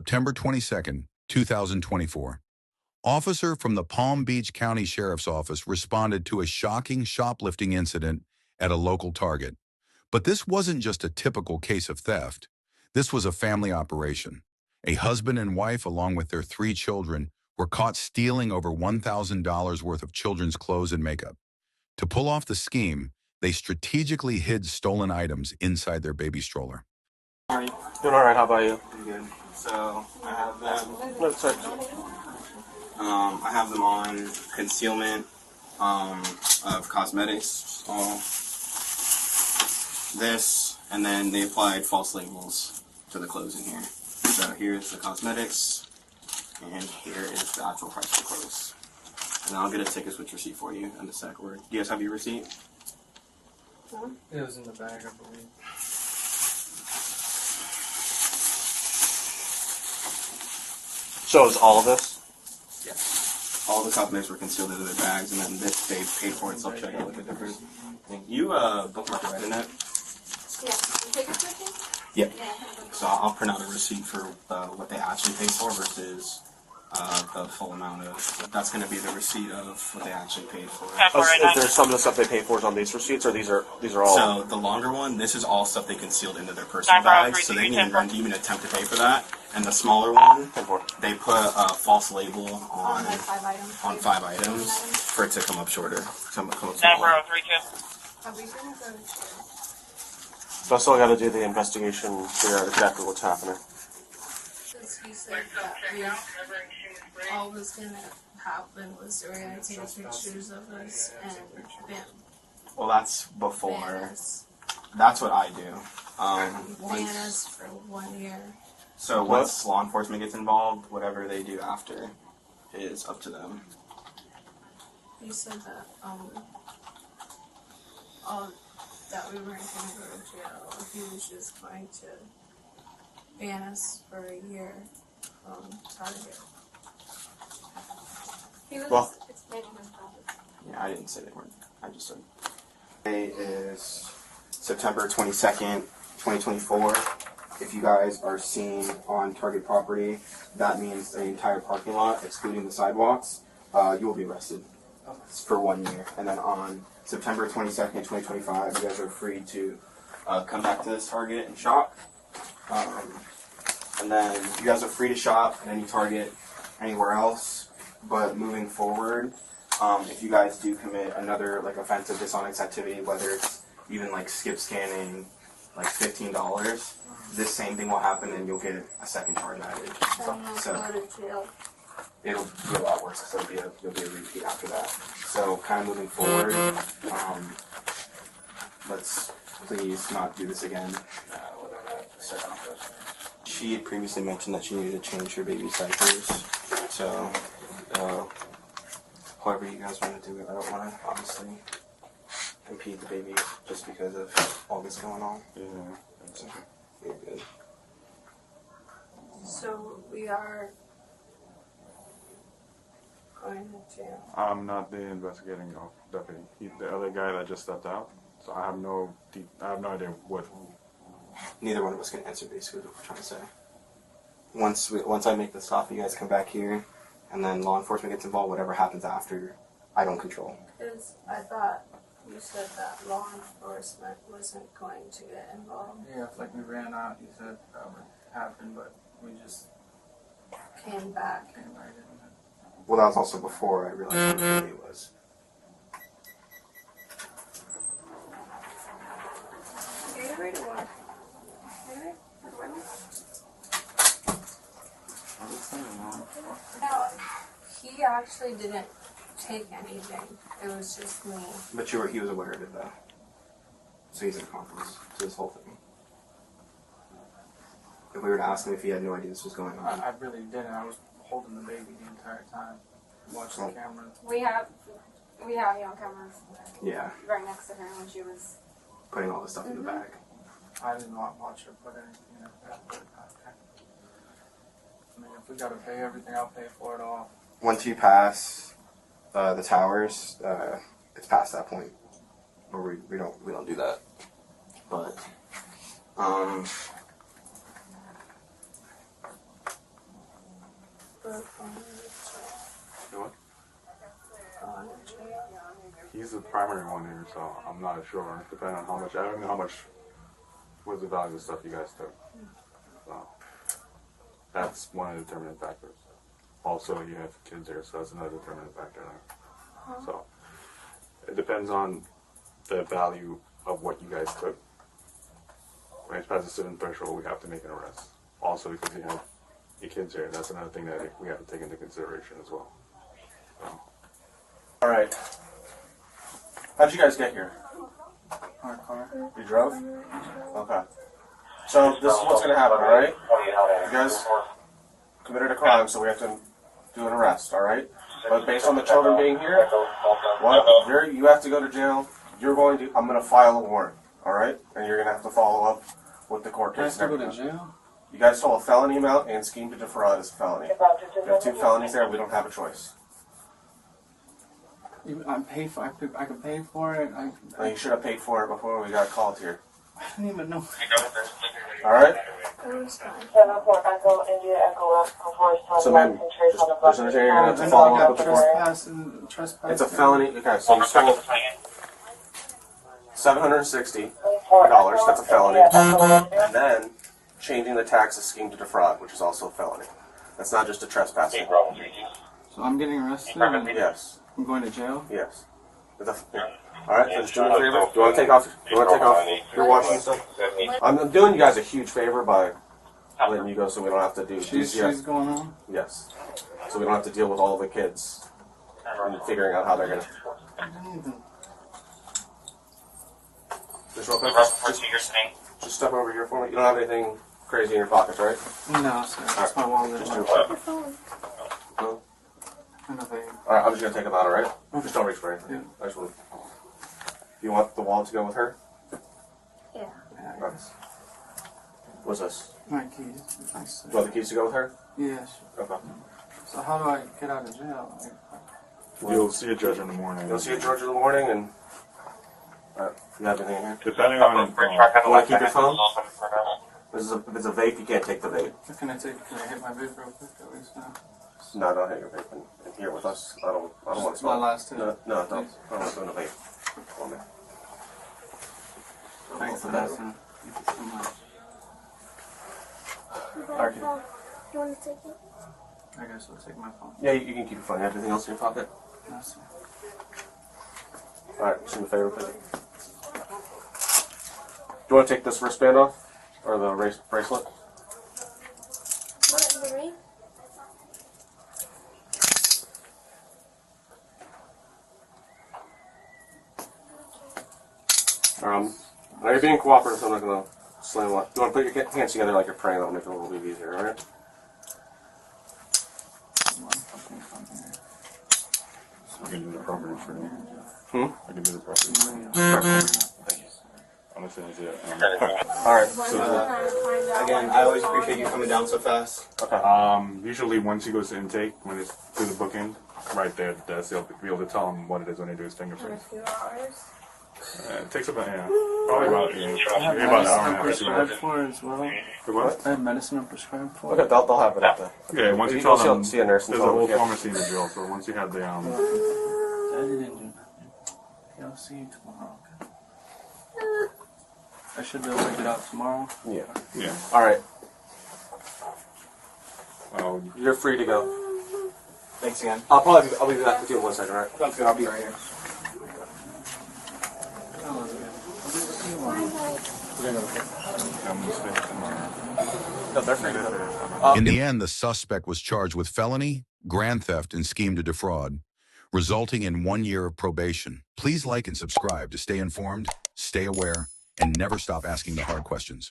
September 22nd, 2024. Officer from the Palm Beach County Sheriff's Office responded to a shocking shoplifting incident at a local Target. But this wasn't just a typical case of theft. This was a family operation. A husband and wife, along with their 3 children, were caught stealing over $1,000 worth of children's clothes and makeup. To pull off the scheme, they strategically hid stolen items inside their baby stroller. How are you? Doing alright, how about you? I'm good. So, I have them. Let's search. I have them on concealment of cosmetics. This, and then they applied false labels to the clothes in here. So here's the cosmetics, and here is the actual price of the clothes. And I'll get a ticket switch receipt for you in a sec. Do you guys have your receipt? No? It was in the bag, I believe. So is all of this? Yes. All the cosmetics were concealed into their bags, and then this they paid for it, so I'll show you like a different thing. You bookmark it right in it? Yeah. You take a picture? Yeah. Yeah. So I'll print out a receipt for what they actually paid for versus the full amount of. That's going to be the receipt of what they actually paid for. Is there some of the stuff they pay for is on these receipts, or these are all? So the longer one, this is all stuff they concealed into their personal bags, so they didn't even attempt to pay for that. And the smaller one, they put a false label on like 5 items. on 5 items for it to come up shorter. Come up smaller. 9032. Are we going to go to jail? So I still got to do the investigation, figure out exactly what's happening. Because he said that all was going to happen was they were going to take pictures of us and ban Well, that's before. us. That's what I do. Ban us for 1 year. So once law enforcement gets involved, whatever they do after is up to them. He said that that we weren't going to go to jail. He was just going to ban us for a year from Target. He was explaining his process. Yeah, I didn't say they weren't. I just said. Today is September 22nd, 2024. If you guys are seen on Target property, that means the entire parking lot, excluding the sidewalks, you will be arrested for 1 year. And then on September 22nd, 2025, you guys are free to come back to this Target and shop. And then you guys are free to shop at any Target anywhere else. But moving forward, if you guys do commit another like offensive dishonest activity, whether it's even like skip scanning, like $15, this same thing will happen and you'll get a second charge added. So go to jail. it'll be a lot worse because you'll be a repeat after that. So kind of moving forward, let's please not do this again. She had previously mentioned that she needed to change her baby's diapers. So however you guys want to do it, I don't want to obviously impede the baby just because of all this going on. Yeah, so you're good. So we are going to jail. I'm not the investigating deputy. He's the other guy that just stepped out. So I have no idea what. Neither one of us can answer basically what we're trying to say. Once I make the stop, you guys come back here, and then law enforcement gets involved. Whatever happens after, I don't control. Because I thought you said that law enforcement wasn't going to get involved. Yeah, it's like we ran out, you said that would happen, but we just Came back. came right in. Well, that was also before I realized how big it was. Gatorade or water? Gatorade? Or water? No, he actually didn't take anything. It was just me. But he was aware of it though. So he's an accomplice to this whole thing. If we were to ask him if he had no idea this was going on. I really didn't. I was holding the baby the entire time. Watching the camera. We have you on camera. Yeah. Right next to her when she was Putting all the stuff in the bag. I did not watch her put anything in her bag. Okay. I mean, if we gotta pay everything, I'll pay for it all. Once you pass the towers, it's past that point where we don't do that. But for going to You know what? jail? He's the primary one here, so I'm not sure. Depending on how much, I don't know how much was the value of the stuff you guys took. So that's one of the determining factors. Also, you have kids here, so that's another determining factor there. So it depends on the value of what you guys took. When it's past a certain threshold, we have to make an arrest. Also, because you have your kids here, that's another thing that we have to take into consideration as well. So. All right. How'd you guys get here? Our car. You drove? Okay. So this is what's going to happen, all right? You guys committed a crime, so we have to do an arrest, all right? But based on the children being here, you have to go to jail. I'm going to file a warrant, all right? And you're going to have to follow up with the court I case. have to go to jail? You guys stole a felony amount and scheme to defraud is a felony. You have 2 felonies there. We don't have a choice. I paid for. I could pay for it. Now, you should have paid for it before we got called here. I didn't even know. All right? It was fine. So, ma'am, there's an you're going to have to follow up with the court. Trespass. It's a felony. Okay, so you stole $760. That's a felony. And then changing the taxes scheme to defraud, which is also a felony. That's not just a trespassing. So I'm getting arrested. Yes. I'm going to jail. Yes. All right, so just do me a favor. Do you want to take off? Do you want to take off your watching stuff? I'm doing you guys a huge favor by letting you go, so we don't have to do. She's going on. Yes. So we don't have to deal with all the kids and figuring out how they're gonna. I didn't even. Just real quick. Just step over here for me. You don't have anything crazy in your pockets, right? No, sir. That's my wallet. Just do Your phone. No. Nothing. All right, I'm just gonna take them out. All right. Just don't reach for anything. Yeah. I just want. You want the wallet to go with her? Yeah. Nice. What's this? My keys. Nice. You want the keys to go with her? Yes. Okay. So how do I get out of jail? You'll see a judge in the morning. You'll see a judge in the morning, and you have anything in here? Depending on You want to keep your phone? If it's a vape, you can't take the vape. Can I hit my vape real quick at least now? No, don't hit your vape in here with us. I don't want It's to my smoke. last hit. No, don't. I don't want to do a vape. Come on, man. Thanks for for that, that. son. Thank you so much. Okay. You want to take it? I guess I'll take my phone. Yeah, you can keep your phone. You have anything else in your pocket? No, sir. All right, just do me a favor, please. Do you want to take this wristband off? Or the bracelet? What, the ring? Now you're being cooperative, so I'm not going to slam on. You want to put your hands together like you're praying. That'll make it a little bit easier, all right? I can do the property for you. I can do the property. I'm gonna send it. All right. Again, I always appreciate you coming down so fast. Okay. Usually once he goes to intake, when it's through the booking, right there, they'll be able to tell him what it is when they do his In a fingerprints. few hours. It takes about probably about maybe about an hour and a half. Prescribed for as well. For what? I have medicine I'm prescribed for. Okay, they'll have it up there. Yeah, once you You tell go them, see a nurse and there's a tell them, whole yeah. pharmacy in the jail, so once you have the I didn't do nothing. Okay, I'll see you tomorrow. Okay? I should be able to get out tomorrow. Yeah. yeah. All right. You're free to go. Thanks again. I'll be back with you in 1 second, all right? Sounds good. I'll be right here. No, they're free to In the end, the suspect was charged with felony, grand theft, and scheme to defraud, resulting in 1 year of probation. Please like and subscribe to stay informed, stay aware, and never stop asking the hard questions.